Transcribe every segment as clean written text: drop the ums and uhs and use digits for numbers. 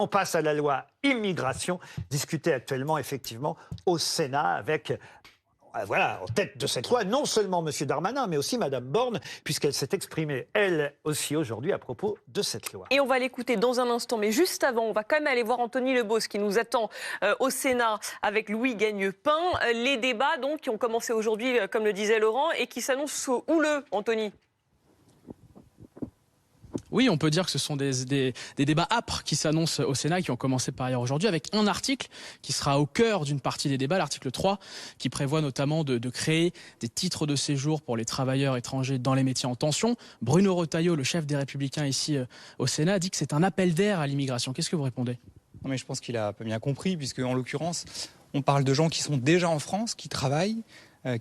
On passe à la loi immigration, discutée actuellement effectivement au Sénat avec, voilà, en tête de cette loi, non seulement M. Darmanin, mais aussi Mme Borne, puisqu'elle s'est exprimée, elle aussi, aujourd'hui à propos de cette loi. Et on va l'écouter dans un instant, mais juste avant, on va quand même aller voir Anthony Lebos qui nous attend au Sénat avec Louis Gagnepin. Les débats donc qui ont commencé aujourd'hui, comme le disait Laurent, et qui s'annoncent houleux, Anthony. Oui, on peut dire que ce sont des débats âpres qui s'annoncent au Sénat, qui ont commencé par ailleurs aujourd'hui, avec un article qui sera au cœur d'une partie des débats, l'article 3, qui prévoit notamment de créer des titres de séjour pour les travailleurs étrangers dans les métiers en tension. Bruno Retailleau, le chef des Républicains ici au Sénat, dit que c'est un appel d'air à l'immigration. Qu'est-ce que vous répondez ? Non, mais je pense qu'il a pas bien compris, puisque en l'occurrence, on parle de gens qui sont déjà en France, qui travaillent,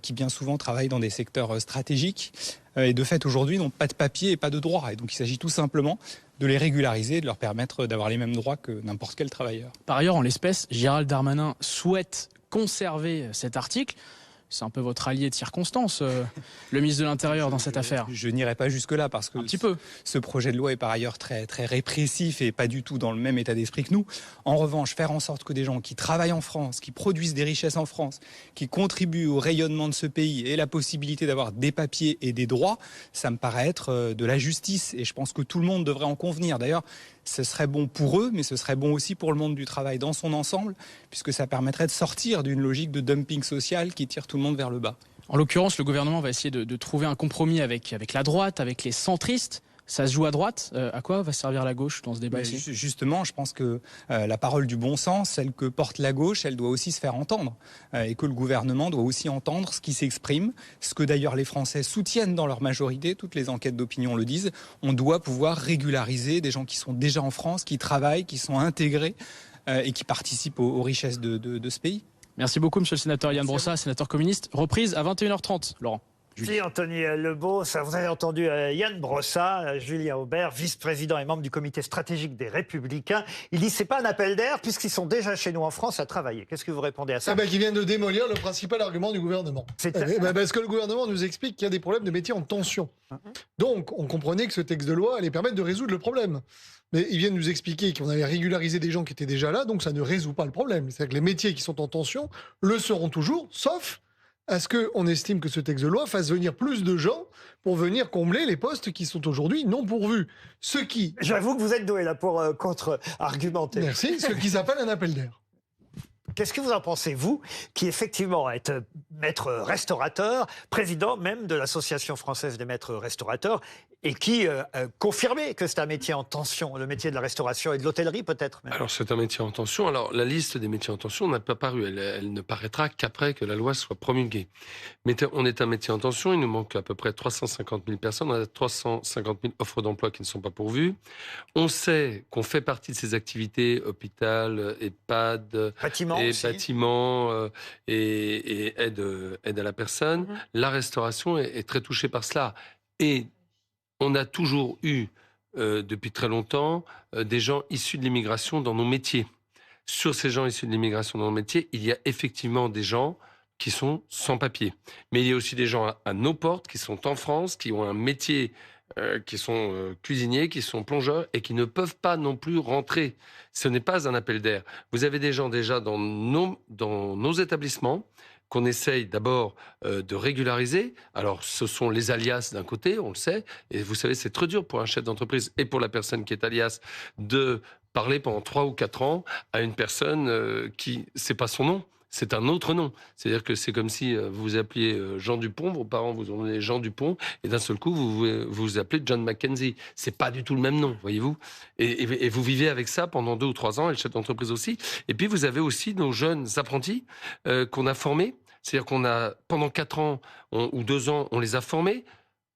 qui bien souvent travaillent dans des secteurs stratégiques, et de fait aujourd'hui n'ont pas de papier et pas de droits. Et donc il s'agit tout simplement de les régulariser, de leur permettre d'avoir les mêmes droits que n'importe quel travailleur. Par ailleurs, en l'espèce, Gérald Darmanin souhaite conserver cet article. C'est un peu votre allié de circonstance, le ministre de l'Intérieur, dans cette affaire. Je n'irai pas jusque-là parce que ce projet de loi est par ailleurs très, très répressif et pas du tout dans le même état d'esprit que nous. En revanche, faire en sorte que des gens qui travaillent en France, qui produisent des richesses en France, qui contribuent au rayonnement de ce pays aient la possibilité d'avoir des papiers et des droits, ça me paraît être de la justice et je pense que tout le monde devrait en convenir. D'ailleurs, ce serait bon pour eux, mais ce serait bon aussi pour le monde du travail dans son ensemble, puisque ça permettrait de sortir d'une logique de dumping social qui tire tout le monde vers le bas. En l'occurrence, le gouvernement va essayer de trouver un compromis avec la droite, avec les centristes. Ça se joue à droite. À quoi va servir la gauche dans ce débat ici ? Justement, je pense que la parole du bon sens, celle que porte la gauche, elle doit aussi se faire entendre. Et que le gouvernement doit aussi entendre ce qui s'exprime, ce que d'ailleurs les Français soutiennent dans leur majorité, toutes les enquêtes d'opinion le disent. On doit pouvoir régulariser des gens qui sont déjà en France, qui travaillent, qui sont intégrés et qui participent aux richesses de ce pays. Merci beaucoup, monsieur le sénateur Yann Brossat, sénateur communiste. Reprise à 21h30, Laurent. Merci Anthony Lebos. Vous avez entendu Yann Brossat, Julien Aubert, vice-président et membre du comité stratégique des Républicains. Il dit c'est pas un appel d'air puisqu'ils sont déjà chez nous en France à travailler. Qu'est-ce que vous répondez à ça ? Qui vient de démolir le principal argument du gouvernement. Parce que le gouvernement nous explique qu'il y a des problèmes de métiers en tension. Donc on comprenait que ce texte de loi allait permettre de résoudre le problème. Mais ils viennent nous expliquer qu'on avait régularisé des gens qui étaient déjà là, donc ça ne résout pas le problème. C'est-à-dire que les métiers qui sont en tension le seront toujours, sauf à ce qu'on estime que ce texte de loi fasse venir plus de gens pour venir combler les postes qui sont aujourd'hui non pourvus. Ce qui... J'avoue que vous êtes doué là pour contre-argumenter. Merci, ce qu'ils appellent un appel d'air. Qu'est-ce que vous en pensez, vous, qui effectivement êtes maître restaurateur, président même de l'Association française des maîtres restaurateurs, et qui confirmez que c'est un métier en tension, le métier de la restauration et de l'hôtellerie peut-être même. Alors c'est un métier en tension. Alors la liste des métiers en tension n'a pas paru. Elle ne paraîtra qu'après que la loi soit promulguée. Mais on est un métier en tension. Il nous manque à peu près 350 000 personnes. On a 350 000 offres d'emploi qui ne sont pas pourvues. On sait qu'on fait partie de ces activités, hôpital, EHPAD, bâtiments et aide à la personne. La restauration est très touchée par cela. Et on a toujours eu, depuis très longtemps, des gens issus de l'immigration dans nos métiers. Sur ces gens issus de l'immigration dans nos métiers, il y a effectivement des gens qui sont sans papier. Mais il y a aussi des gens à nos portes, qui sont en France, qui ont un métier, qui sont cuisiniers, qui sont plongeurs et qui ne peuvent pas non plus rentrer. Ce n'est pas un appel d'air. Vous avez des gens déjà dans nos établissements qu'on essaye d'abord de régulariser. Alors, ce sont les alias d'un côté, on le sait. Et vous savez, c'est très dur pour un chef d'entreprise et pour la personne qui est alias de parler pendant 3 ou 4 ans à une personne qui, c'est pas son nom. C'est un autre nom. C'est-à-dire que c'est comme si vous vous appeliez Jean Dupont, vos parents vous ont donné Jean Dupont, et d'un seul coup, vous vous appelez John Mackenzie. C'est pas du tout le même nom, voyez-vous. Et vous vivez avec ça pendant 2 ou 3 ans, et le chef d'entreprise aussi. Et puis, vous avez aussi nos jeunes apprentis qu'on a formés. C'est-à-dire qu'on a, pendant 4 ans ou 2 ans, on les a formés.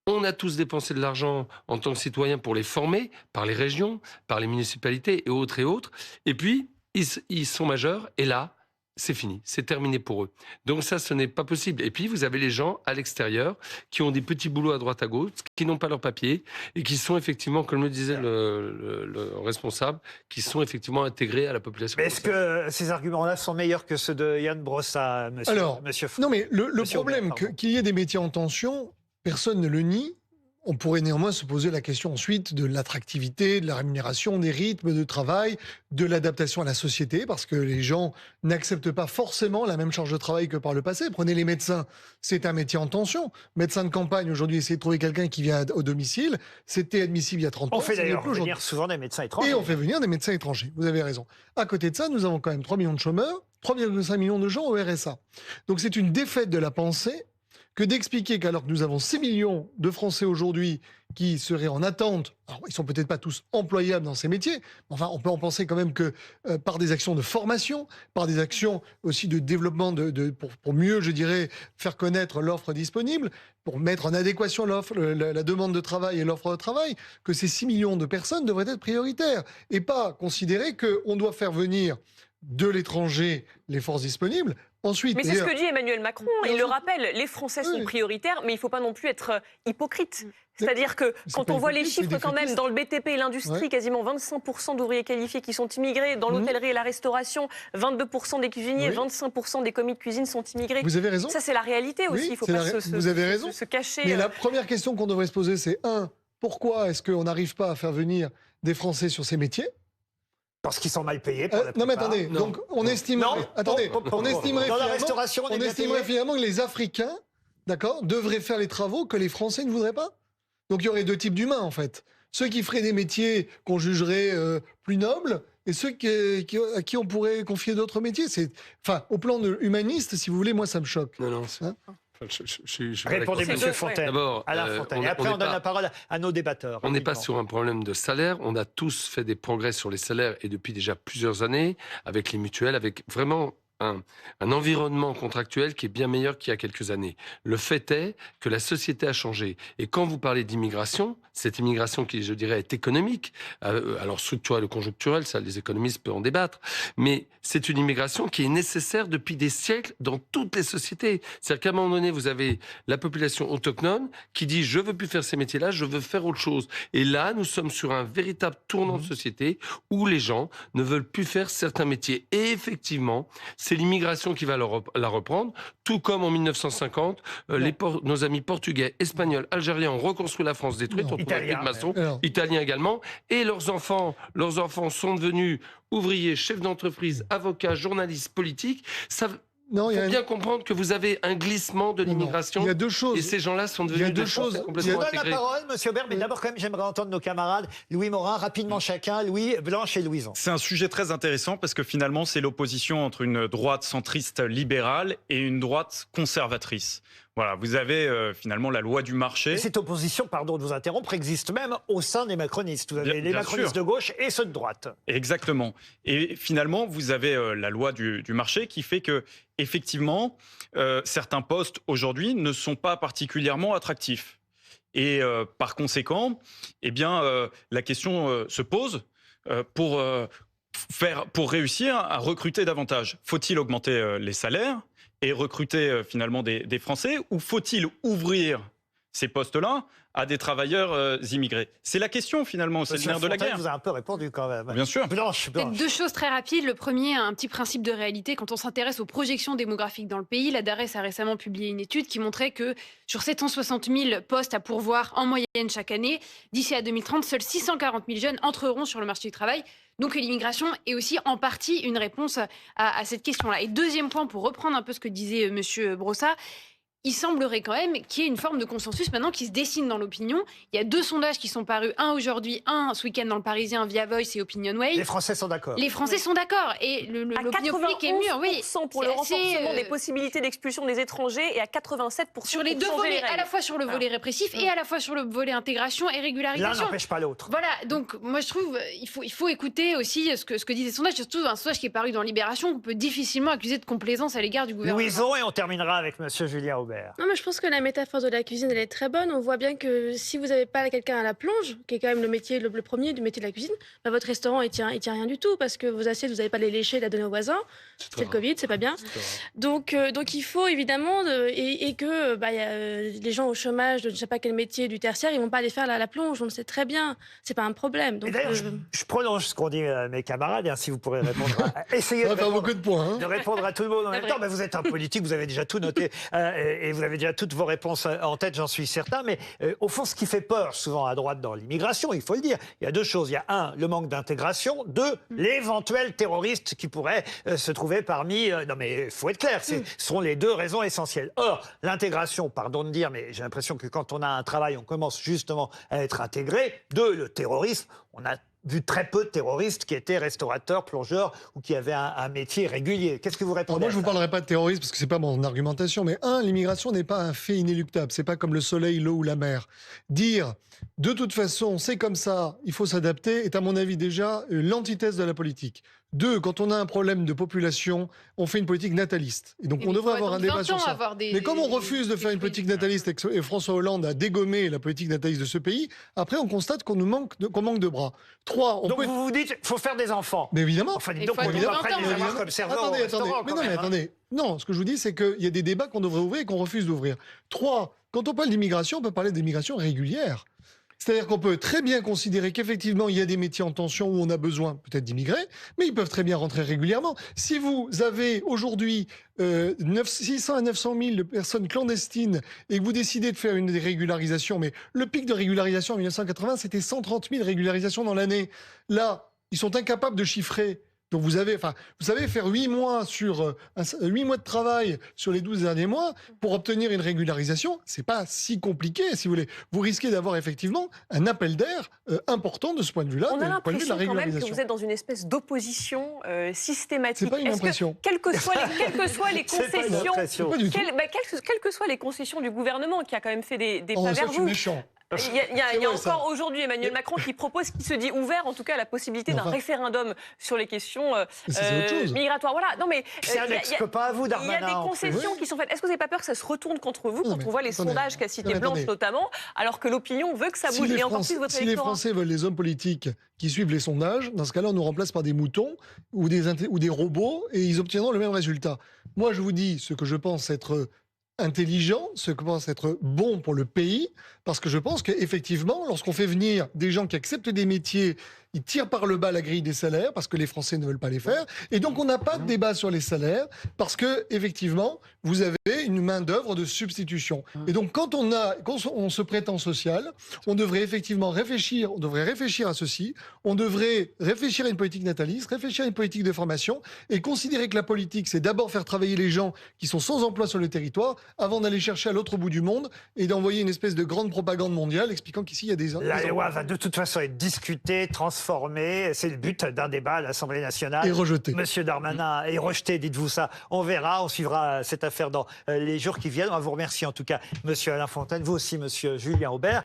On a tous dépensé de l'argent en tant que citoyens pour les former, par les régions, par les municipalités et autres et autres. Et puis, ils sont majeurs, et là, c'est fini, c'est terminé pour eux. Donc ça, ce n'est pas possible. Et puis, vous avez les gens à l'extérieur qui ont des petits boulots à droite à gauche, qui n'ont pas leur papier et qui sont effectivement, comme le disait le responsable, qui sont effectivement intégrés à la population. Mais est-ce que ces arguments-là sont meilleurs que ceux de Yann Brossat, monsieur? Non, mais le problème qu'il y ait des métiers en tension, personne ne le nie. On pourrait néanmoins se poser la question ensuite de l'attractivité, de la rémunération, des rythmes de travail, de l'adaptation à la société, parce que les gens n'acceptent pas forcément la même charge de travail que par le passé. Prenez les médecins, c'est un métier en tension. Médecin de campagne, aujourd'hui, essayer de trouver quelqu'un qui vient au domicile, c'était admissible il y a 30 ans. On fait d'ailleurs venir souvent des médecins étrangers. Et on fait venir des médecins étrangers, vous avez raison. À côté de ça, nous avons quand même 3 millions de chômeurs, 3,5 millions de gens au RSA. Donc c'est une défaite de la pensée que d'expliquer qu'alors que nous avons 6 millions de Français aujourd'hui qui seraient en attente, alors ils sont peut-être pas tous employables dans ces métiers, mais enfin on peut en penser quand même que par des actions de formation, par des actions aussi de développement pour mieux, je dirais, faire connaître l'offre disponible, pour mettre en adéquation la demande de travail et l'offre de travail, que ces 6 millions de personnes devraient être prioritaires et pas considérer qu'on doit faire venir de l'étranger les forces disponibles. Ensuite, mais c'est ce que dit Emmanuel Macron. Il le rappelle, les Français sont prioritaires, mais il ne faut pas non plus être hypocrite. C'est-à-dire que quand on voit les chiffres quand même dans le BTP et l'industrie, quasiment 25% d'ouvriers qualifiés qui sont immigrés, dans l'hôtellerie et la restauration, 22% des cuisiniers, 25% des commis de cuisine sont immigrés. Vous avez raison. Ça, c'est la réalité aussi. Il ne faut pas se cacher. Mais la première question qu'on devrait se poser, c'est pourquoi est-ce qu'on n'arrive pas à faire venir des Français sur ces métiers ? Parce qu'ils sont mal payés. Pour la non mais attendez, donc on estimerait, on estimerait finalement que les Africains, d'accord, devraient faire les travaux que les Français ne voudraient pas. Donc il y aurait deux types d'humains en fait. Ceux qui feraient des métiers qu'on jugerait plus nobles et ceux à qui on pourrait confier d'autres métiers. Enfin, au plan humaniste, si vous voulez, moi ça me choque. Non. Répondez, M. Fontaine. D'abord, Alain Fontaine. Et après, on donne la parole à nos débatteurs. On n'est pas sur un problème de salaire. On a tous fait des progrès sur les salaires et depuis déjà plusieurs années, avec les mutuelles, avec vraiment un environnement contractuel qui est bien meilleur qu'il y a quelques années. Le fait est que la société a changé. Et quand vous parlez d'immigration, cette immigration qui, je dirais, est économique, alors structurelle ou conjoncturelle, ça les économistes peuvent en débattre, mais c'est une immigration qui est nécessaire depuis des siècles dans toutes les sociétés. C'est-à-dire qu'à un moment donné, vous avez la population autochtone qui dit « je veux plus faire ces métiers-là, je veux faire autre chose ». Et là, nous sommes sur un véritable tournant de société où les gens ne veulent plus faire certains métiers. Et effectivement, c'est l'immigration qui va la reprendre, tout comme en 1950, nos amis portugais, espagnols, algériens ont reconstruit la France détruite, on trouve des maçons, italiens également, et leurs enfants sont devenus ouvriers, chefs d'entreprise, avocats, journalistes, politiques. Il faut bien comprendre que vous avez un glissement de l'immigration. Il y a deux choses. Et ces gens-là sont devenus deux choses complètement intégrés. Je donne la parole, M. Aubert, mais d'abord, quand même, j'aimerais entendre nos camarades. Louis Morin, rapidement chacun. Louis, Blanche et Louison. C'est un sujet très intéressant parce que finalement, c'est l'opposition entre une droite centriste libérale et une droite conservatrice. Voilà, vous avez finalement la loi du marché. Et cette opposition, pardon de vous interrompre, existe même au sein des macronistes. Vous avez les macronistes de gauche et ceux de droite. Exactement. Et finalement, vous avez la loi du marché qui fait que, effectivement, certains postes aujourd'hui ne sont pas particulièrement attractifs. Et par conséquent, eh bien, la question se pose pour réussir à recruter davantage. Faut-il augmenter les salaires et recruter finalement des Français, ou faut-il ouvrir ces postes-là à des travailleurs immigrés? C'est la question finalement, c'est le nerf de la guerre. Vous avez un peu répondu quand même. Bien sûr. Blanche. Deux choses très rapides. Le premier, un petit principe de réalité. Quand on s'intéresse aux projections démographiques dans le pays, la DARES a récemment publié une étude qui montrait que sur 760 000 postes à pourvoir en moyenne chaque année, d'ici à 2030, seuls 640 000 jeunes entreront sur le marché du travail. Donc l'immigration est aussi en partie une réponse à cette question-là. Et deuxième point, pour reprendre un peu ce que disait M. Brossat, il semblerait quand même qu'il y ait une forme de consensus maintenant qui se dessine dans l'opinion. Il y a deux sondages qui sont parus, un aujourd'hui, un ce week-end dans le Parisien via Voice et OpinionWay. Les Français sont d'accord. Les Français sont d'accord. Et l'opinion publique est mûre. Oui, pour le renforcement des possibilités d'expulsion des étrangers et à 87% sur les deux volets, à la fois sur le volet répressif et à la fois sur le volet intégration et régularisation. L'un n'empêche pas l'autre. Voilà, donc moi je trouve il faut écouter aussi ce que disent les sondages, surtout un sondage qui est paru dans Libération qu'on peut difficilement accuser de complaisance à l'égard du gouvernement. Louison, et on terminera avec M. Julien Aubert. Non, mais je pense que la métaphore de la cuisine, elle est très bonne. On voit bien que si vous n'avez pas quelqu'un à la plonge, qui est quand même le métier le premier du métier de la cuisine, bah votre restaurant, il tient rien du tout, parce que vos assiettes, vous n'avez pas les lécher et la donner aux voisins. C'est le Covid, c'est pas bien. Donc il faut évidemment, et que y a, les gens au chômage de je ne sais pas quel métier du tertiaire, ils ne vont pas aller faire la plonge. On le sait très bien. C'est pas un problème. Donc, je prolonge ce qu'ont dit mes camarades, et ainsi vous pourrez répondre. Essayez de répondre, beaucoup de points, de répondre à tout le monde en même temps. Mais vous êtes un politique, vous avez déjà tout noté. et vous avez déjà toutes vos réponses en tête, j'en suis certain, mais au fond, ce qui fait peur souvent à droite dans l'immigration, il faut le dire, il y a deux choses. Il y a un, le manque d'intégration, deux, l'éventuel terroriste qui pourrait se trouver parmi... non mais il faut être clair, ce sont les deux raisons essentielles. Or, l'intégration, pardon de dire, mais j'ai l'impression que quand on a un travail, on commence justement à être intégré. Deux, le terrorisme, on a vu très peu de terroristes qui étaient restaurateurs, plongeurs ou qui avaient un métier régulier. Qu'est-ce que vous répondez? Moi, je ne vous parlerai pas de terrorisme parce que ce n'est pas mon argumentation. Mais l'immigration n'est pas un fait inéluctable. Ce n'est pas comme le soleil, l'eau ou la mer. Dire, de toute façon, c'est comme ça, il faut s'adapter, est à mon avis déjà l'antithèse de la politique. Deux, quand on a un problème de population, on fait une politique nataliste. Et donc on devrait avoir un débat sur ça. Mais comme on refuse de faire une politique nataliste et François Hollande a dégommé la politique nataliste de ce pays, après on constate qu'on manque de bras. Trois, donc vous vous dites, il faut faire des enfants. Mais évidemment. Enfin, dites donc, on ne va pas les avoir comme serveurs au restaurant. Mais non, mais attendez. Non, ce que je vous dis, c'est qu'il y a des débats qu'on devrait ouvrir et qu'on refuse d'ouvrir. Trois, quand on parle d'immigration, on peut parler d'immigration régulière. C'est-à-dire qu'on peut très bien considérer qu'effectivement, il y a des métiers en tension où on a besoin peut-être d'immigrer, mais ils peuvent très bien rentrer régulièrement. Si vous avez aujourd'hui 600 à 900 000 personnes clandestines et que vous décidez de faire une régularisation, mais le pic de régularisation en 1980, c'était 130 000 régularisations dans l'année. Là, ils sont incapables de chiffrer. Donc vous savez faire 8 mois de travail sur les 12 derniers mois pour obtenir une régularisation, c'est pas si compliqué, si vous voulez. Vous risquez d'avoir effectivement un appel d'air important de ce point de vue-là. On a l'impression quand même que vous êtes dans une espèce d'opposition systématique. C'est pas une impression. Quelles que soient les concessions, quelles que soient les concessions du gouvernement qui a quand même fait des pas vers vous. Méchant. Il y a encore aujourd'hui Emmanuel Macron qui propose, qui se dit ouvert en tout cas à la possibilité d'un référendum sur les questions migratoires. Voilà. Non mais c'est un ex-copain à vous, Darmanin. Il y a des concessions qui sont faites. Est-ce que vous n'avez pas peur que ça se retourne contre vous quand on voit les sondages qu'a cité Blanche notamment, alors que l'opinion veut que ça bouge et encore plus votre électorat? Si les Français veulent les hommes politiques qui suivent les sondages, dans ce cas-là, on nous remplace par des moutons ou des robots et ils obtiendront le même résultat. Moi, je vous dis ce que je pense être intelligent, ce que je pense être bon pour le pays, parce que je pense qu'effectivement, lorsqu'on fait venir des gens qui acceptent des métiers, ils tirent par le bas la grille des salaires, parce que les Français ne veulent pas les faire, et donc on n'a pas de débat sur les salaires, parce que effectivement, vous avez une main-d'œuvre de substitution. Et donc quand on se prétend social, on devrait effectivement réfléchir à ceci, on devrait réfléchir à une politique nataliste, réfléchir à une politique de formation, et considérer que la politique, c'est d'abord faire travailler les gens qui sont sans emploi sur le territoire, avant d'aller chercher à l'autre bout du monde, et d'envoyer une espèce de grande propagande mondiale expliquant qu'ici il y a des... La loi va de toute façon être discutée, transformée, c'est le but d'un débat à l'Assemblée nationale. Et rejeté. Monsieur Darmanin est rejeté, dites-vous ça. On verra, on suivra cette affaire dans les jours qui viennent. On vous remercie en tout cas, monsieur Alain Fontaine, vous aussi, monsieur Julien Aubert.